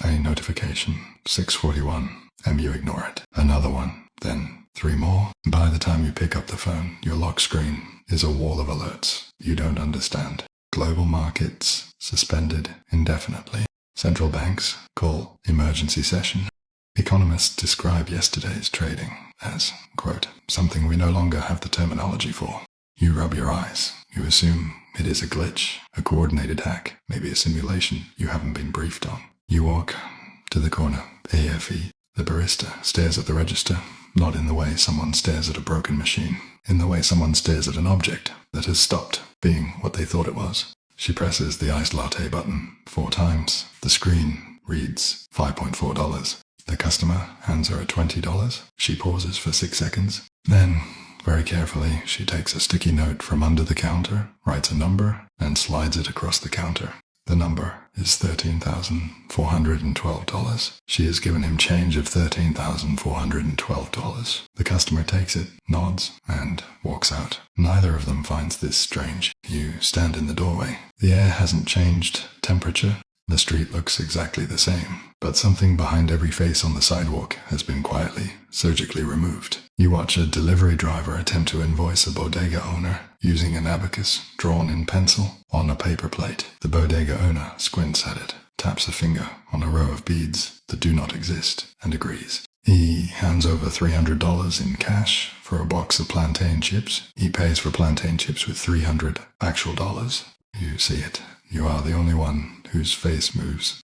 A notification, 6:41, and you ignore it. Another one, then 3 more. By the time you pick up the phone, your lock screen is a wall of alerts you don't understand. Global markets suspended indefinitely. Central banks call emergency session. Economists describe yesterday's trading as, quote, something we no longer have the terminology for. You rub your eyes. You assume it is a glitch, a coordinated hack, maybe a simulation you haven't been briefed on. You walk to the corner, AFE. The barista stares at the register, not in the way someone stares at a broken machine, in the way someone stares at an object that has stopped being what they thought it was. She presses the iced latte button 4 times. The screen reads $5.4. The customer hands her $20. She pauses for 6 seconds. Then, very carefully, she takes a sticky note from under the counter, writes a number, and slides it across the counter. The number is $13,412. She has given him change of $13,412. The customer takes it, nods, and walks out. Neither of them finds this strange. You stand in the doorway. The air hasn't changed temperature. The street looks exactly the same, but something behind every face on the sidewalk has been quietly, surgically removed. You watch a delivery driver attempt to invoice a bodega owner using an abacus drawn in pencil on a paper plate. The bodega owner squints at it, taps a finger on a row of beads that do not exist, and agrees. He hands over $300 in cash for a box of plantain chips. He pays for plantain chips with $300 actual dollars. You see it. You are the only one whose face moves.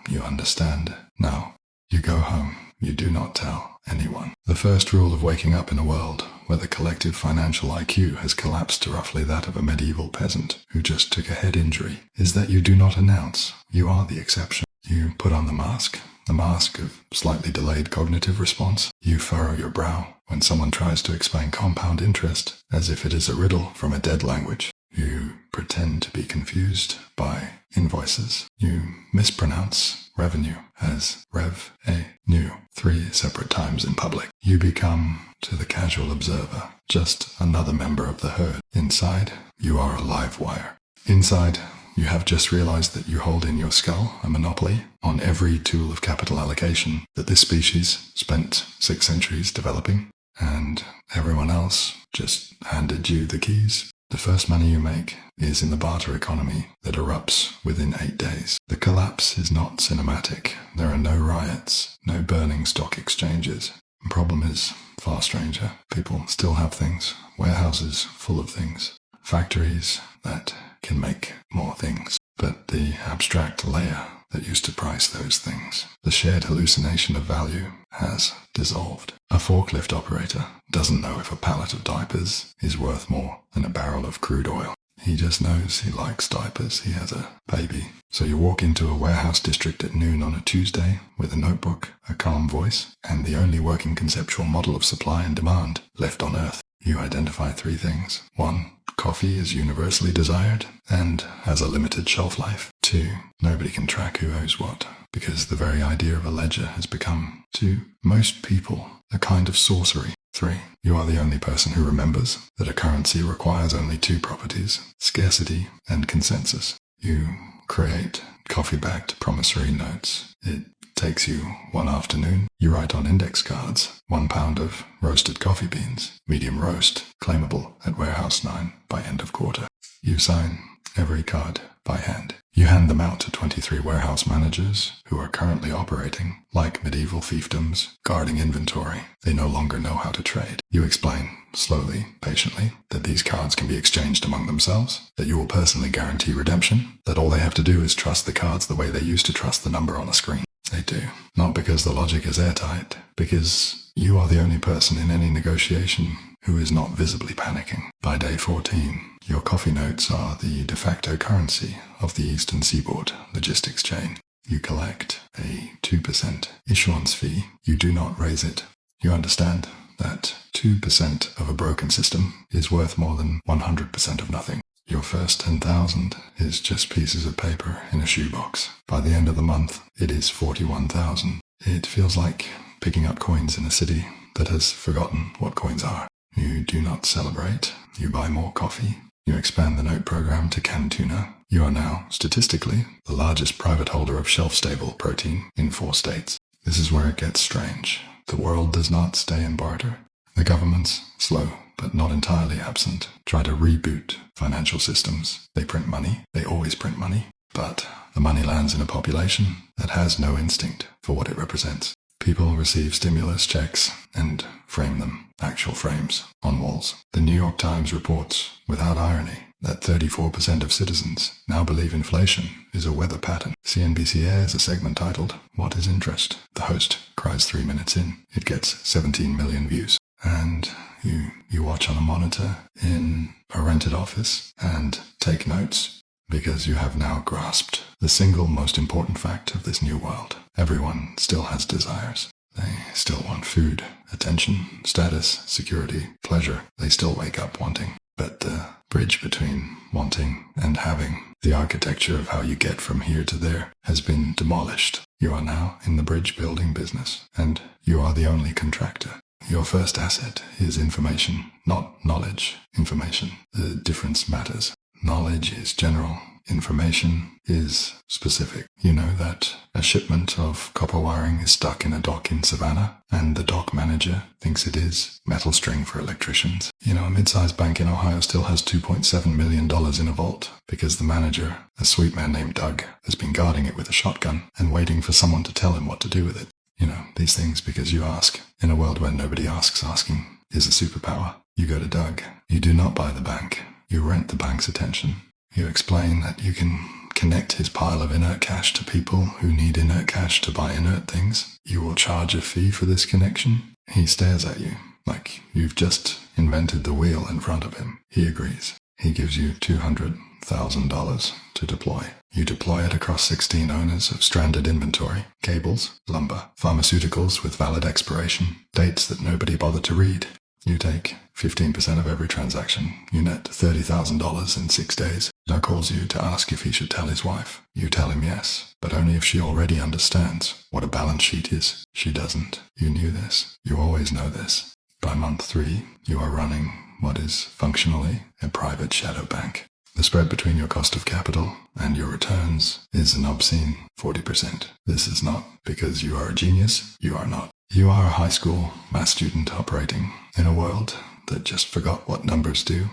You understand. Now, you go home. You do not tell anyone. The first rule of waking up in a world where the collective financial IQ has collapsed to roughly that of a medieval peasant who just took a head injury is that you do not announce. You are the exception. You put on the mask of slightly delayed cognitive response. You furrow your brow when someone tries to explain compound interest as if it is a riddle from a dead language. You pretend to be confused by invoices. You mispronounce revenue as rev-a-new 3 separate times in public. You become, to the casual observer, just another member of the herd. Inside, you are a live wire. Inside, you have just realized that you hold in your skull a monopoly on every tool of capital allocation that this species spent 6 centuries developing, and everyone else just handed you the keys. The first money you make is in the barter economy that erupts within 8 days. The collapse is not cinematic. There are no riots, no burning stock exchanges. The problem is far stranger. People still have things. Warehouses full of things. Factories that can make more things. But the abstract layer that used to price those things, the shared hallucination of value, has dissolved. A forklift operator doesn't know if a pallet of diapers is worth more than a barrel of crude oil. He just knows he likes diapers. He has a baby. So you walk into a warehouse district at noon on a Tuesday with a notebook, a calm voice, and the only working conceptual model of supply and demand left on Earth. You identify 3 things. 1. Coffee is universally desired and has a limited shelf life. 2. Nobody can track who owes what, because the very idea of a ledger has become, to most people, a kind of sorcery. 3. You are the only person who remembers that a currency requires only 2 properties, scarcity and consensus. You create coffee-backed promissory notes. It takes you 1 afternoon. You write on index cards 1 pound of roasted coffee beans, medium roast, claimable at warehouse 9 by end of quarter. You sign every card by hand. You hand them out to 23 warehouse managers who are currently operating like medieval fiefdoms, guarding inventory. They no longer know how to trade. You explain, slowly, patiently, that these cards can be exchanged among themselves, that you will personally guarantee redemption, that all they have to do is trust the cards the way they used to trust the number on a screen. They do. Not because the logic is airtight, because you are the only person in any negotiation who is not visibly panicking. By day 14, your coffee notes are the de facto currency of the Eastern Seaboard logistics chain. You collect a 2% issuance fee. You do not raise it. You understand that 2% of a broken system is worth more than 100% of nothing. Your first 10,000 is just pieces of paper in a shoebox. By the end of the month, it is 41,000. It feels like picking up coins in a city that has forgotten what coins are. You do not celebrate. You buy more coffee. You expand the note program to canned tuna. You are now, statistically, the largest private holder of shelf-stable protein in 4 states. This is where it gets strange. The world does not stay in barter. The governments, slow but not entirely absent, try to reboot financial systems. They print money. They always print money. But the money lands in a population that has no instinct for what it represents. People receive stimulus checks and frame them, actual frames, on walls. The New York Times reports, without irony, that 34% of citizens now believe inflation is a weather pattern. CNBC airs a segment titled, "What is Interest?" The host cries 3 minutes in. It gets 17 million views. And you watch on a monitor in a rented office and take notes because you have now grasped the single most important fact of this new world. Everyone still has desires. They still want food, attention, status, security, pleasure. They still wake up wanting. But the bridge between wanting and having, the architecture of how you get from here to there, has been demolished. You are now in the bridge building business, and you are the only contractor. Your first asset is information, not knowledge. Information. The difference matters. Knowledge is general. Information is specific. You know that a shipment of copper wiring is stuck in a dock in Savannah, and the dock manager thinks it is metal string for electricians. You know, a mid-sized bank in Ohio still has $2.7 million in a vault because the manager, a sweet man named Doug, has been guarding it with a shotgun and waiting for someone to tell him what to do with it. You know, these things because you ask. In a world where nobody asks, asking is a superpower. You go to Doug. You do not buy the bank. You rent the bank's attention. You explain that you can connect his pile of inert cash to people who need inert cash to buy inert things. You will charge a fee for this connection. He stares at you like you've just invented the wheel in front of him. He agrees. He gives you $200,000 to deploy. You deploy it across 16 owners of stranded inventory, cables, lumber, pharmaceuticals with valid expiration, dates that nobody bothered to read. You take 15% of every transaction. You net $30,000 in 6 days. Doug calls you to ask if he should tell his wife. You tell him yes, but only if she already understands what a balance sheet is. She doesn't. You knew this. You always know this. By month 3, you are running what is functionally a private shadow bank. The spread between your cost of capital and your returns is an obscene 40%. This is not because you are a genius. You are not. You are a high school math student operating in a world that just forgot what numbers do.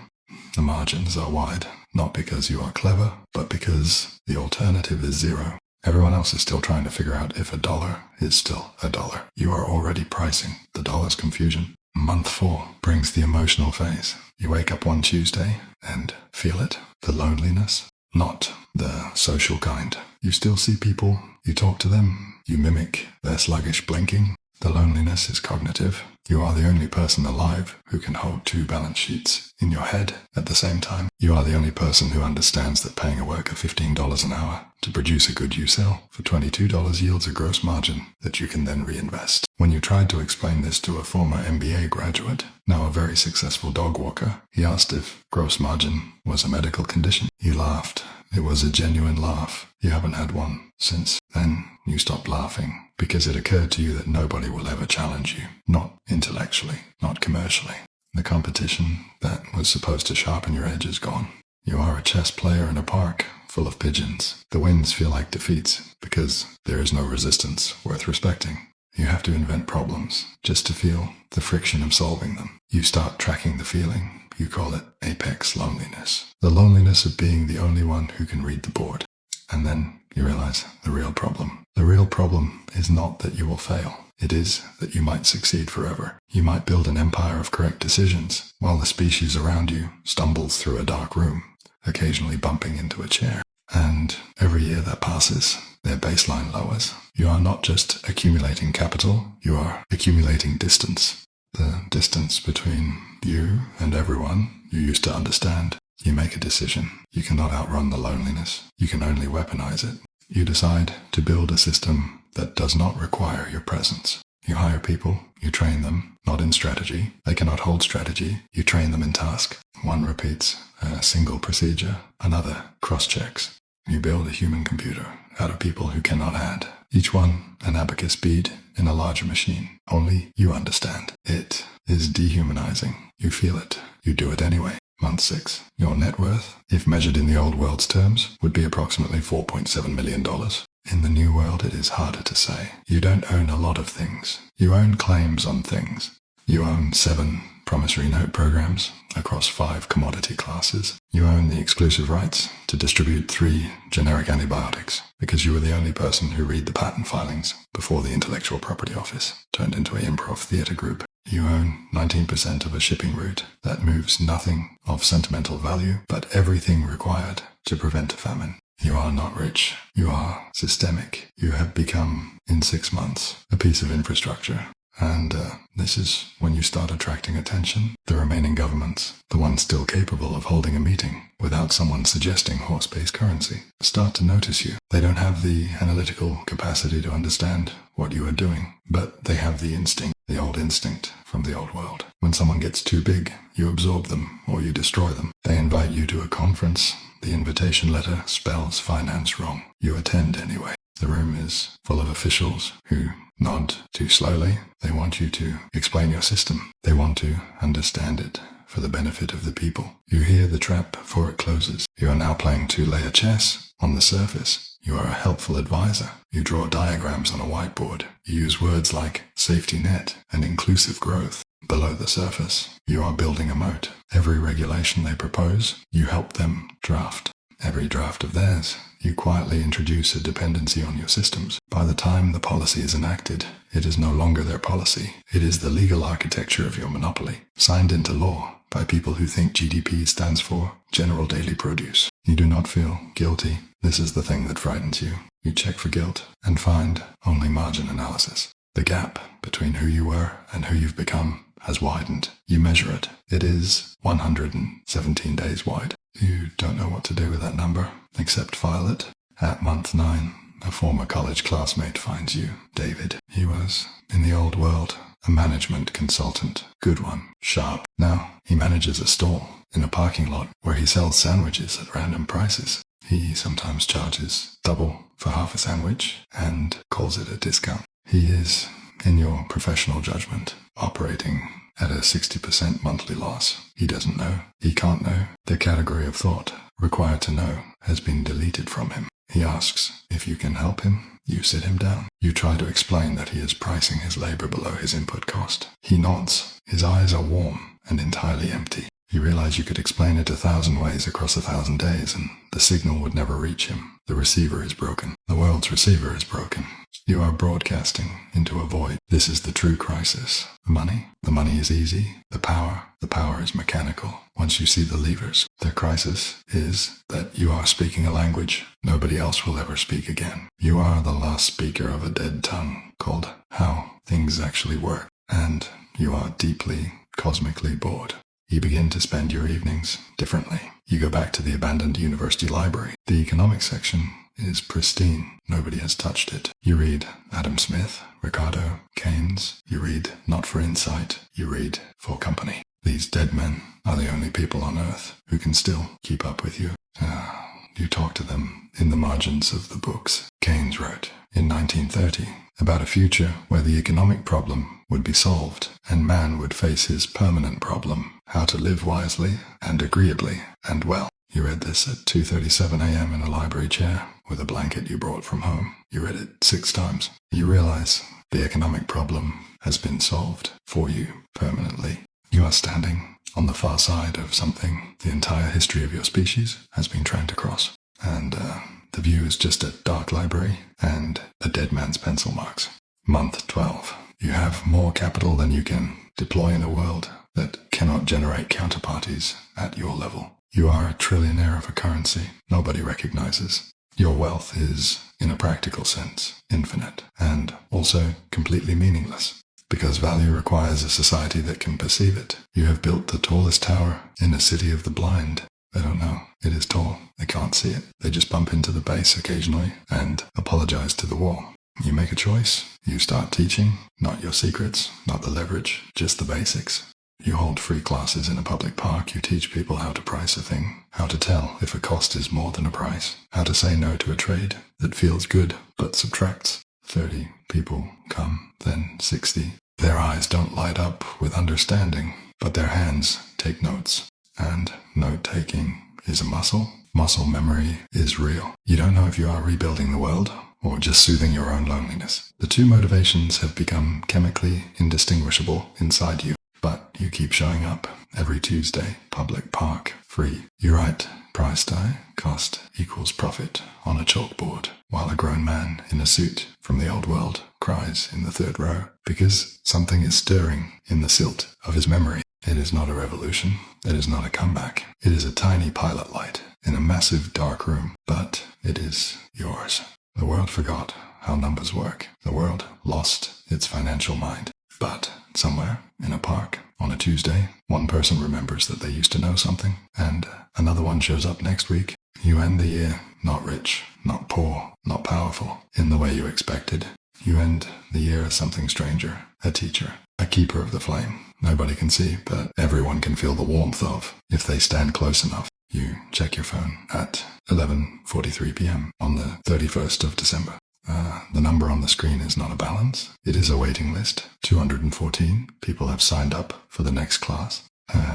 The margins are wide, not because you are clever, but because the alternative is zero. Everyone else is still trying to figure out if a dollar is still a dollar. You are already pricing the dollar's confusion. Month 4 brings the emotional phase. You wake up one Tuesday and feel it, the loneliness, not the social kind. You still see people, you talk to them, you mimic their sluggish blinking. The loneliness is cognitive. You are the only person alive who can hold 2 balance sheets in your head at the same time. You are the only person who understands that paying a worker $15 an hour to produce a good you sell for $22 yields a gross margin that you can then reinvest. When you tried to explain this to a former MBA graduate, now a very successful dog walker, he asked if gross margin was a medical condition. You laughed. It was a genuine laugh. You haven't had one since. Then you stopped laughing because it occurred to you that nobody will ever challenge you. Not intellectually, not commercially. The competition that was supposed to sharpen your edge is gone. You are a chess player in a park full of pigeons. The wins feel like defeats because there is no resistance worth respecting. You have to invent problems just to feel the friction of solving them. You start tracking the feeling. You call it apex loneliness. The loneliness of being the only one who can read the board. And then you realize the real problem. The real problem is not that you will fail. It is that you might succeed forever. You might build an empire of correct decisions while the species around you stumbles through a dark room, occasionally bumping into a chair. And every year that passes, their baseline lowers. You are not just accumulating capital, you are accumulating distance. The distance between you and everyone you used to understand. You make a decision. You cannot outrun the loneliness. You can only weaponize it. You decide to build a system that does not require your presence. You hire people, you train them, not in strategy. They cannot hold strategy. You train them in task. One repeats a single procedure, another cross-checks. You build a human computer out of people who cannot add. Each one an abacus bead in a larger machine. Only you understand. It is dehumanizing. You feel it. You do it anyway. Month 6. Your net worth, if measured in the old world's terms, would be approximately $4.7 million. In the new world, it is harder to say. You don't own a lot of things. You own claims on things. You own 7 promissory note programs across 5 commodity classes. You own the exclusive rights to distribute 3 generic antibiotics because you were the only person who read the patent filings before the Intellectual Property Office turned into an improv theatre group. You own 19% of a shipping route that moves nothing of sentimental value, but everything required to prevent a famine. You are not rich. You are systemic. You have become, in 6 months, a piece of infrastructure. And this is when you start attracting attention. The remaining governments, the ones still capable of holding a meeting without someone suggesting horse-based currency, start to notice you. They don't have the analytical capacity to understand what you are doing, but they have the instinct, the old instinct from the old world. When someone gets too big, you absorb them or you destroy them. They invite you to a conference. The invitation letter spells finance wrong. You attend anyway. The room is full of officials who nod too slowly. They want you to explain your system. They want to understand it for the benefit of the people. You hear the trap before it closes. You are now playing 2-layer chess on the surface. You are a helpful advisor. You draw diagrams on a whiteboard. You use words like safety net and inclusive growth. Below the surface, you are building a moat. Every regulation they propose, you help them draft. Every draft of theirs, you quietly introduce a dependency on your systems. By the time the policy is enacted, it is no longer their policy. It is the legal architecture of your monopoly, signed into law by people who think GDP stands for General Daily Produce. You do not feel guilty. This is the thing that frightens you. You check for guilt and find only margin analysis. The gap between who you were and who you've become has widened. You measure it. It is 117 days wide. You don't know what to do with that number, except file it. At month 9, a former college classmate finds you, David. He was, in the old world, a management consultant. Good one. Sharp. Now, he manages a stall in a parking lot where he sells sandwiches at random prices. He sometimes charges double for half a sandwich and calls it a discount. He is, in your professional judgment, operating at a 60% monthly loss. He doesn't know. He can't know. The category of thought required to know has been deleted from him. He asks if you can help him. You sit him down. You try to explain that he is pricing his labor below his input cost. He nods. His eyes are warm and entirely empty. You realize you could explain it 1,000 ways across 1,000 days and the signal would never reach him. The receiver is broken. The world's receiver is broken. You are broadcasting into a void. This is the true crisis. The money is easy. The power is mechanical. Once you see the levers, the crisis is that you are speaking a language nobody else will ever speak again. You are the last speaker of a dead tongue called how things actually work, and you are deeply, cosmically bored. You begin to spend your evenings differently. You go back to the abandoned university library. The economics section is pristine. Nobody has touched it. You read Adam Smith, Ricardo, Keynes. You read not for insight. You read for company. These dead men are the only people on earth who can still keep up with you. You talk to them in the margins of the books. Keynes wrote in 1930 about a future where the economic problem would be solved and man would face his permanent problem, how to live wisely and agreeably and well. You read this at 2:37 a.m. in a library chair with a blanket you brought from home. You read it 6 times. You realize the economic problem has been solved for you permanently. You are standing on the far side of something the entire history of your species has been trying to cross. And the view is just a dark library and a dead man's pencil marks. Month 12. You have more capital than you can deploy in a world that cannot generate counterparties at your level. You are a trillionaire of a currency nobody recognizes. Your wealth is, in a practical sense, infinite and also completely meaningless, because value requires a society that can perceive it. You have built the tallest tower in a city of the blind. They don't know it is tall. They can't see it. They just bump into the base occasionally and apologize to the wall. You make a choice. You start teaching, not your secrets, not the leverage, just the basics. You hold free classes in a public park. You teach people how to price a thing, how to tell if a cost is more than a price, how to say no to a trade that feels good but subtracts. 30 people come, then 60. Their eyes don't light up with understanding, but their hands take notes. And note-taking is a muscle. Muscle memory is real. You don't know if you are rebuilding the world or just soothing your own loneliness. The two motivations have become chemically indistinguishable inside you, but you keep showing up every Tuesday, public park, free. You write, price tag, cost equals profit on a chalkboard, while a grown man in a suit from the old world cries in the third row because something is stirring in the silt of his memory. It is not a revolution. It is not a comeback. It is a tiny pilot light in a massive dark room, but it is yours. The world forgot how numbers work. The world lost its financial mind. But somewhere in a park on a Tuesday, one person remembers that they used to know something, and another one shows up next week. You end the year not rich, not poor, not powerful in the way you expected. You end the year as something stranger, a teacher, a keeper of the flame. Nobody can see, but everyone can feel the warmth of if they stand close enough. You check your phone at 11:43 p.m. on the 31st of December. The number on the screen is not a balance. It is a waiting list. 214 people have signed up for the next class.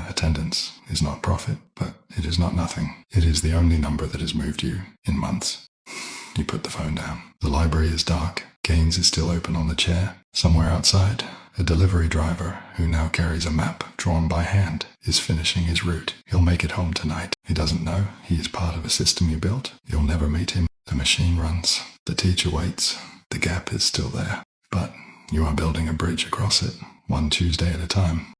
Attendance is not profit, but it is not nothing. It is the only number that has moved you in months. You put the phone down. The library is dark. Gaines is still open on the chair. Somewhere outside, a delivery driver who now carries a map drawn by hand is finishing his route. He'll make it home tonight. He doesn't know he is part of a system you built. You'll never meet him. The machine runs. The teacher waits. The gap is still there. But you are building a bridge across it, one Tuesday at a time.